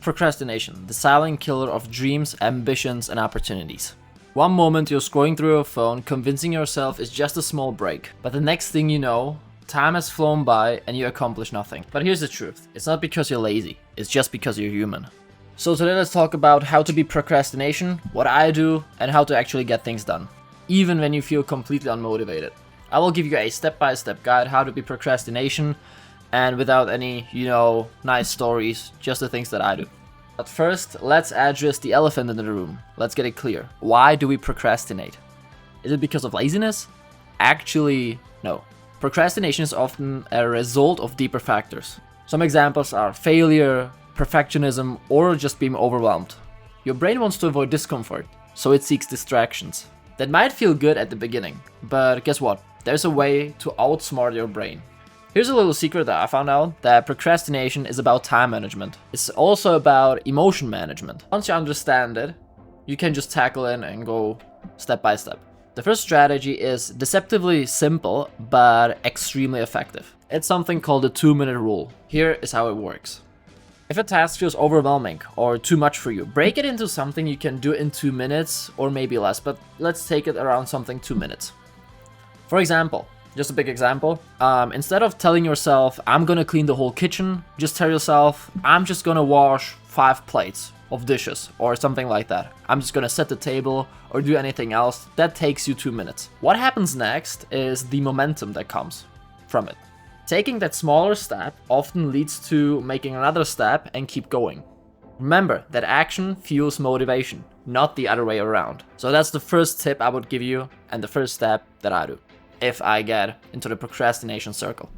Procrastination, the silent killer of dreams, ambitions, and opportunities. One moment you're scrolling through your phone, convincing yourself it's just a small break, but the next thing you know, time has flown by and you accomplish nothing. But here's the truth, it's not because you're lazy, it's just because you're human. So today let's talk about how to beat procrastination, what I do, and how to actually get things done, even when you feel completely unmotivated. I will give you a step-by-step guide how to beat procrastination, and without any, nice stories, just the things that I do. But first, let's address the elephant in the room. Let's get it clear. Why do we procrastinate? Is it because of laziness? Actually, no. Procrastination is often a result of deeper factors. Some examples are failure, perfectionism, or just being overwhelmed. Your brain wants to avoid discomfort, so it seeks distractions. That might feel good at the beginning, but guess what? There's a way to outsmart your brain. Here's a little secret that I found out, that procrastination is about time management. It's also about emotion management. Once you understand it, you can just tackle it and go step by step. The first strategy is deceptively simple, but extremely effective. It's something called the 2-minute rule. Here is how it works. If a task feels overwhelming or too much for you, break it into something you can do in 2 minutes or maybe less, but let's take it around something 2 minutes. For example, just a big example, instead of telling yourself, I'm gonna clean the whole kitchen, just tell yourself, I'm just gonna wash 5 plates of dishes or something like that. I'm just gonna set the table or do anything else. That takes you 2 minutes. What happens next is the momentum that comes from it. Taking that smaller step often leads to making another step and keep going. Remember that action fuels motivation, not the other way around. So that's the first tip I would give you and the first step that I do if I get into the procrastination circle.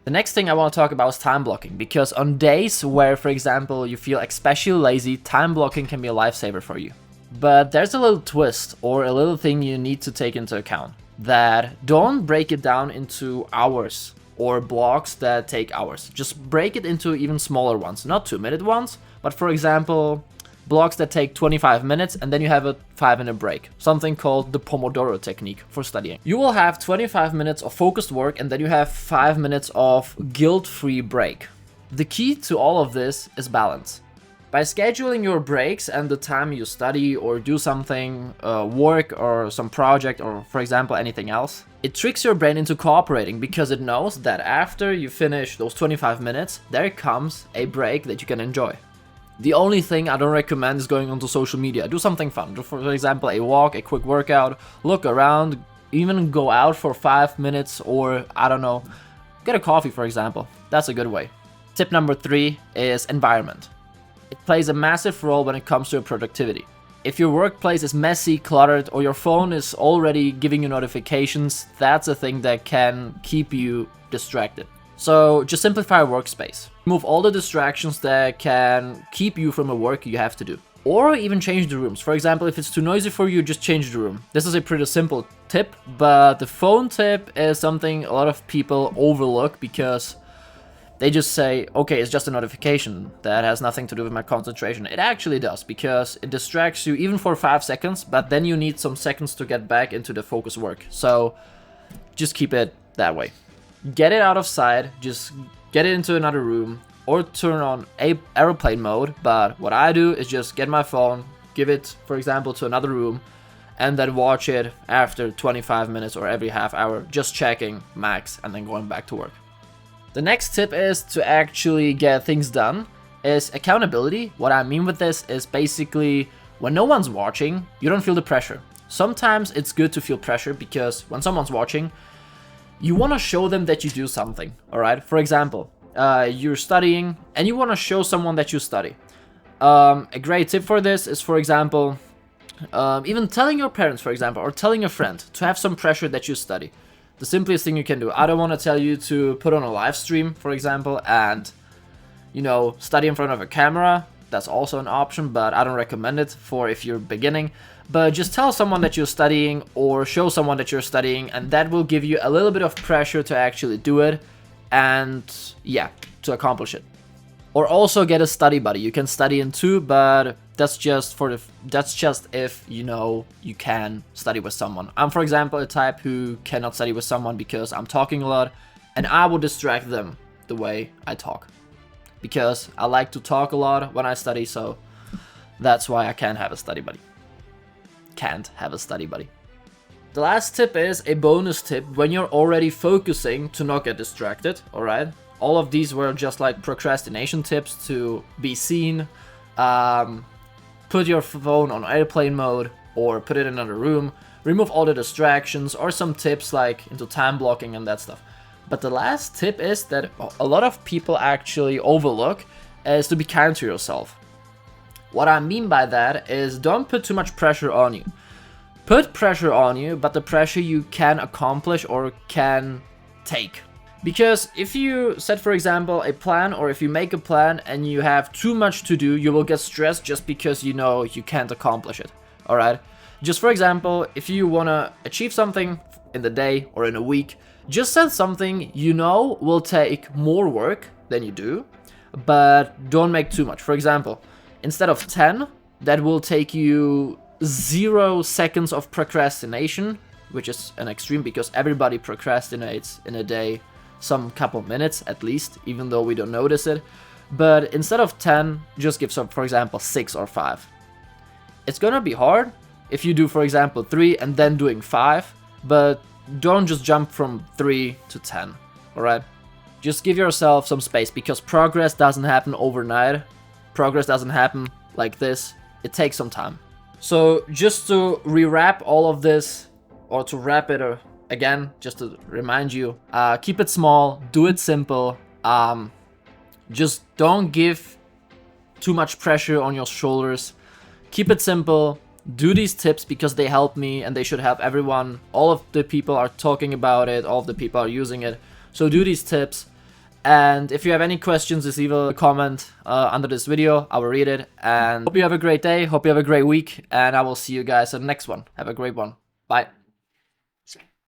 The next thing I want to talk about is time blocking, because on days where, for example, you feel especially lazy, time blocking can be a lifesaver for you. But there's a little twist or a little thing you need to take into account, that don't break it down into hours or blocks that take hours. Just break it into even smaller ones, not 2-minute ones, but for example, blocks that take 25 minutes and then you have a 5-minute break. Something called the Pomodoro technique for studying. You will have 25 minutes of focused work and then you have 5 minutes of guilt-free break. The key to all of this is balance. By scheduling your breaks and the time you study or do something, work or some project or for example anything else, it tricks your brain into cooperating because it knows that after you finish those 25 minutes, there comes a break that you can enjoy. The only thing I don't recommend is going onto social media. Do something fun. Do, for example, a walk, a quick workout, look around, even go out for 5 minutes or, I don't know, get a coffee, for example. That's a good way. Tip number 3 is environment. It plays a massive role when it comes to your productivity. If your workplace is messy, cluttered, or your phone is already giving you notifications, that's a thing that can keep you distracted. So just simplify your workspace. Remove all the distractions that can keep you from the work you have to do. Or even change the rooms. For example, if it's too noisy for you, just change the room. This is a pretty simple tip, but the phone tip is something a lot of people overlook because they just say, okay, it's just a notification that has nothing to do with my concentration. It actually does, because it distracts you even for 5 seconds, but then you need some seconds to get back into the focus work. So just keep it that way. Get it out of sight, just get it into another room, or turn on airplane mode. But what I do is just get my phone, give it, for example, to another room, and then watch it after 25 minutes or every half hour, just checking max and then going back to work. The next tip is to actually get things done is accountability. What I mean with this is basically when no one's watching, you don't feel the pressure. Sometimes it's good to feel pressure because when someone's watching, you want to show them that you do something, all right? For example, you're studying and you want to show someone that you study. A great tip for this is, for example, even telling your parents, for example, or telling a friend to have some pressure that you study. The simplest thing you can do. I don't want to tell you to put on a live stream, for example, and, study in front of a camera. That's also an option, but I don't recommend it for if you're beginning. But just tell someone that you're studying or show someone that you're studying, and that will give you a little bit of pressure to actually do it and, to accomplish it. Or also get a study buddy. You can study in 2, but that's just if you can study with someone. I'm, for example, a type who cannot study with someone because I'm talking a lot and I will distract them the way I talk. because I like to talk a lot when I study, so that's why I can't have a study buddy. Can't have a study buddy. The last tip is a bonus tip when you're already focusing to not get distracted, alright? All of these were just like procrastination tips to be seen. Put your phone on airplane mode or put it in another room. Remove all the distractions, or some tips like into time blocking and that stuff. But the last tip is that a lot of people actually overlook is to be kind to yourself. What I mean by that is don't put too much pressure on you. Put pressure on you, but the pressure you can accomplish or can take. Because if you set, for example, a plan, or if you make a plan and you have too much to do, you will get stressed just because you know you can't accomplish it. Alright? Just for example, if you want to achieve something in the day or in a week, just set something you know will take more work than you do, but don't make too much. For example, instead of 10, that will take you 0 seconds of procrastination, which is an extreme because everybody procrastinates in a day some couple minutes at least, even though we don't notice it. But instead of 10, just give some, for example, 6 or 5. It's gonna be hard if you do, for example, 3 and then doing 5, but don't just jump from 3 to 10, alright? Just give yourself some space, because progress doesn't happen overnight. Progress doesn't happen like this. It takes some time. So just to rewrap all of this, or to wrap it again, just to remind you, keep it small, do it simple, just don't give too much pressure on your shoulders. Keep it simple, do these tips because they help me and they should help everyone. All of the people are talking about it, all of the people are using it. So do these tips. And if you have any questions, just leave a comment under this video. I will read it. And hope you have a great day. Hope you have a great week. And I will see you guys in the next one. Have a great one. Bye.